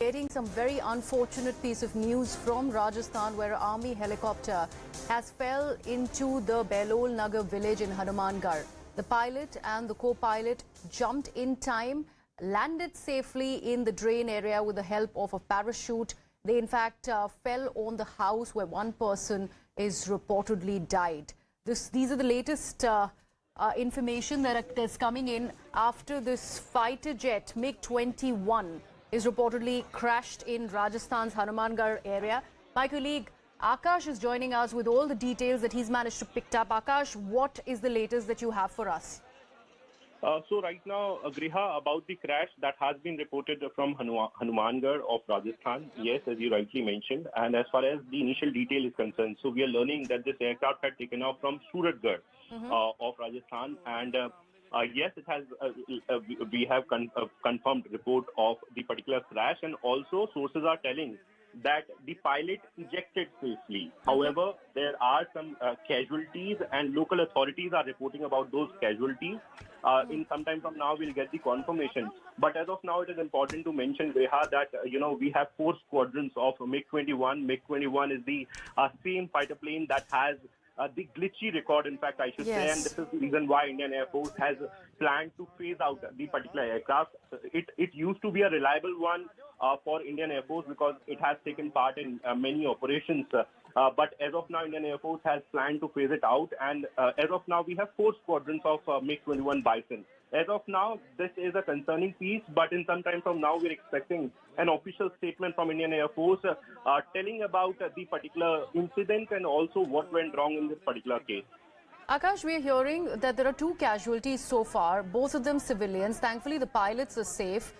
Getting some very unfortunate piece of news from Rajasthan where an army helicopter has fell into the Belol Nagar village in Hanumangarh. The pilot and the co-pilot jumped in time, landed safely in the drain area with the help of a parachute. They in fact fell on the house where one person is reportedly died. These are the latest information that is coming in after this fighter jet MiG-21 is reportedly crashed in Rajasthan's Hanumangarh area. My colleague Akash is joining us with all the details that he's managed to pick up. Akash, what is the latest that you have for us? So right now, Griha, about the crash that has been reported from Hanumangarh of Rajasthan. Yes, as you rightly mentioned. And as far as the initial detail is concerned, so we are learning that this aircraft had taken off from Suratgarh of Rajasthan. And yes, it has. We have confirmed report of the particular crash, and also sources are telling that the pilot ejected safely. However, there are some casualties, and local authorities are reporting about those casualties. In some time from now, we'll get the confirmation. But as of now, it is important to mention, Reha, that we have 4 squadrons of MiG-21. MiG-21 is the same fighter plane that has the glitchy record, in fact, I should say, and this is the reason why Indian Air Force has planned to phase out the particular aircraft. It used to be a reliable one for Indian Air Force because it has taken part in many operations. But as of now, Indian Air Force has planned to phase it out, and as of now, we have 4 squadrons of MiG-21 Bison. As of now, this is a concerning piece, but in some time from now, we're expecting an official statement from Indian Air Force telling about the particular incident and also what went wrong in this particular case. Akash, we are hearing that there are 2 casualties so far, both of them civilians. Thankfully, the pilots are safe.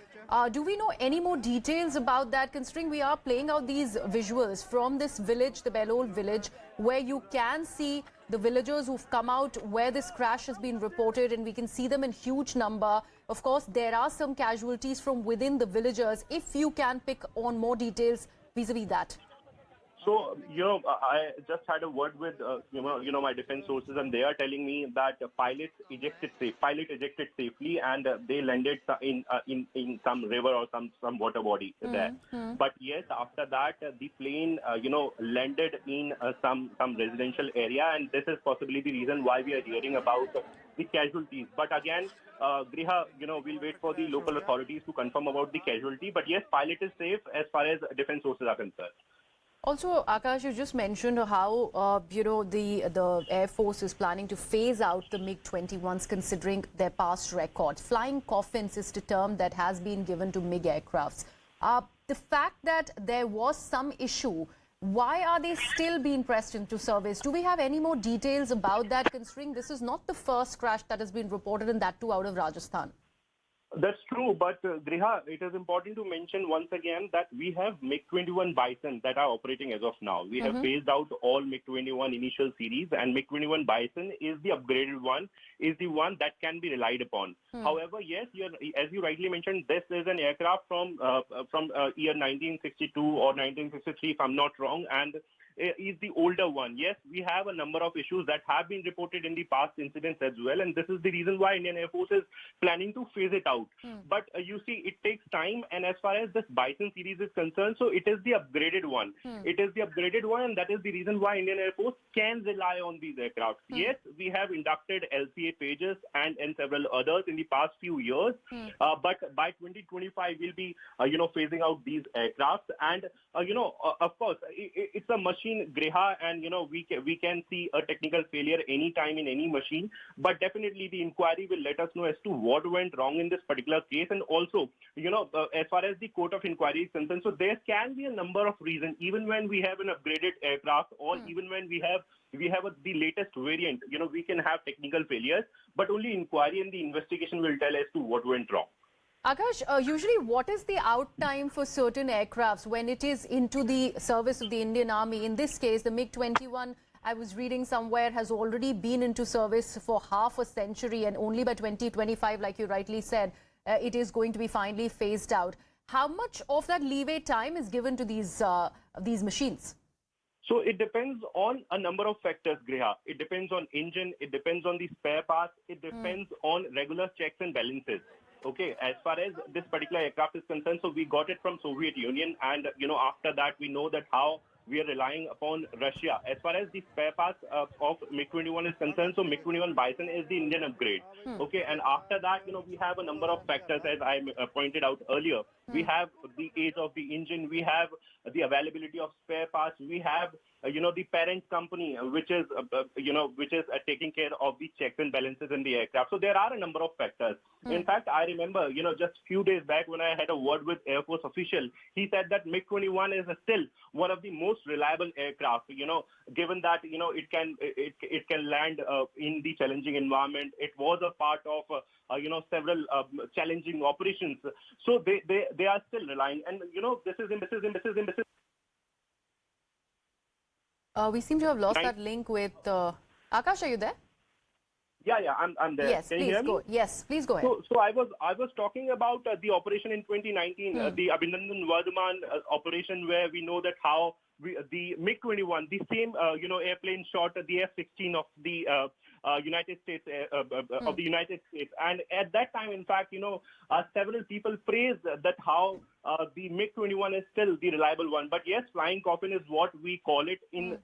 Do we know any more details about that, considering we are playing out these visuals from this village, the Belol village, where you can see the villagers who've come out where this crash has been reported, and we can see them in huge number. Of course, there are some casualties from within the villagers. If you can pick on more details vis-a-vis that. So, I just had a word with, my defense sources, and they are telling me that pilot ejected safely, and they landed in some river or some water body there. But yes, after that, the plane, landed in some residential area, and this is possibly the reason why we are hearing about the casualties. But again, Griha, we'll wait for the local authorities to confirm about the casualty. But yes, pilot is safe as far as defense sources are concerned. Also, Akash, you just mentioned how, the Air Force is planning to phase out the MiG-21s considering their past records. Flying coffins is the term that has been given to MiG aircrafts. The fact that there was some issue, why are they still being pressed into service? Do we have any more details about that, considering this is not the first crash that has been reported, and that too out of Rajasthan? That's true, but Griha, it is important to mention once again that we have MiG-21 Bison that are operating as of now. We have phased out all MiG-21 initial series, and MiG-21 Bison is the upgraded one, is the one that can be relied upon. However, yes, as you rightly mentioned, this is an aircraft from year 1962 or 1963, if I'm not wrong, and is the older one. Yes, we have a number of issues that have been reported in the past incidents as well, and this is the reason why Indian Air Force is planning to phase it out. But you see, it takes time, and as far as this Bison series is concerned, so it is the upgraded one. It is the upgraded one, and that is the reason why Indian Air Force can rely on these aircraft. Yes, we have inducted LCA Pages and several others in the past few years, but by 2025, we'll be, phasing out these aircraft. And, of course, it's a machine, Griha, and we can see a technical failure anytime in any machine, but definitely the inquiry will let us know as to what went wrong in this particular case. And also, as far as the court of inquiry is concerned, so there can be a number of reasons, even when we have an upgraded aircraft, or even when we have the latest variant, we can have technical failures, but only inquiry and the investigation will tell as to what went wrong. Akash, usually what is the out time for certain aircrafts when it is into the service of the Indian Army? In this case, the MiG-21, I was reading somewhere, has already been into service for half a century, and only by 2025, like you rightly said, it is going to be finally phased out. How much of that leeway time is given to these machines? So it depends on a number of factors, Griha. It depends on engine, it depends on the spare parts, it depends on regular checks and balances. Okay, as far as this particular aircraft is concerned, so we got it from Soviet Union, and after that we know that how we are relying upon Russia. As far as the spare parts of MiG-21 is concerned, so MiG-21 Bison is the Indian upgrade. Okay, and after that, we have a number of factors, as I pointed out earlier. We have the age of the engine, we have the availability of spare parts, we have the parent company, which is taking care of the checks and balances in the aircraft. So there are a number of factors. In fact, I remember, just few days back when I had a word with Air Force official, he said that MiG-21 is still one of the most reliable aircraft. Given that it can land in the challenging environment. It was a part of several challenging operations. So they are still relying, and this is. We seem to have lost that link with Akash. Are you there? Yeah, I'm there. Yes, Can you please hear me? go. Yes, please go ahead. So I was talking about the operation in 2019, the Abhinandan Vardhaman operation, where we know that how the MiG-21, the same airplane shot the F-16 of the United States and at that time, in fact, several people praised that how the MiG-21 is still the reliable one. But yes, flying coffin is what we call it in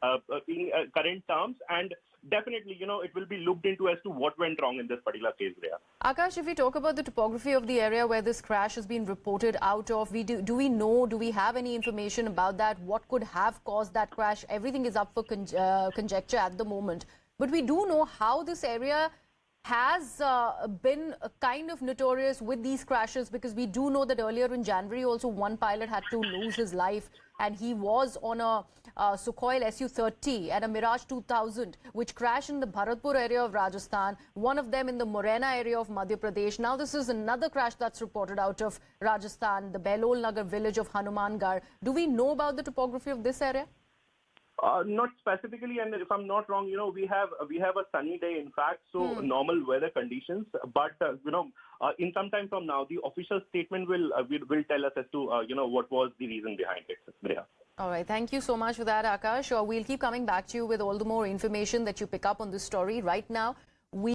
current terms, and definitely, it will be looked into as to what went wrong in this particular case there. Akash, if we talk about the topography of the area where this crash has been reported out of, do we have any information about that? What could have caused that crash? Everything is up for conjecture at the moment. But we do know how this area has been kind of notorious with these crashes, because we do know that earlier in January also one pilot had to lose his life, and he was on a Sukhoi Su-30 and a Mirage 2000 which crashed in the Bharatpur area of Rajasthan, one of them in the Morena area of Madhya Pradesh. Now this is another crash that's reported out of Rajasthan, the Belol Nagar village of Hanumangarh. Do we know about the topography of this area? Not specifically, and if I'm not wrong, we have a sunny day, in fact, so normal weather conditions. But in some time from now, the official statement will tell us as to what was the reason behind it. Griha. All right, thank you so much for that, Akash. We'll keep coming back to you with all the more information that you pick up on this story. Right now,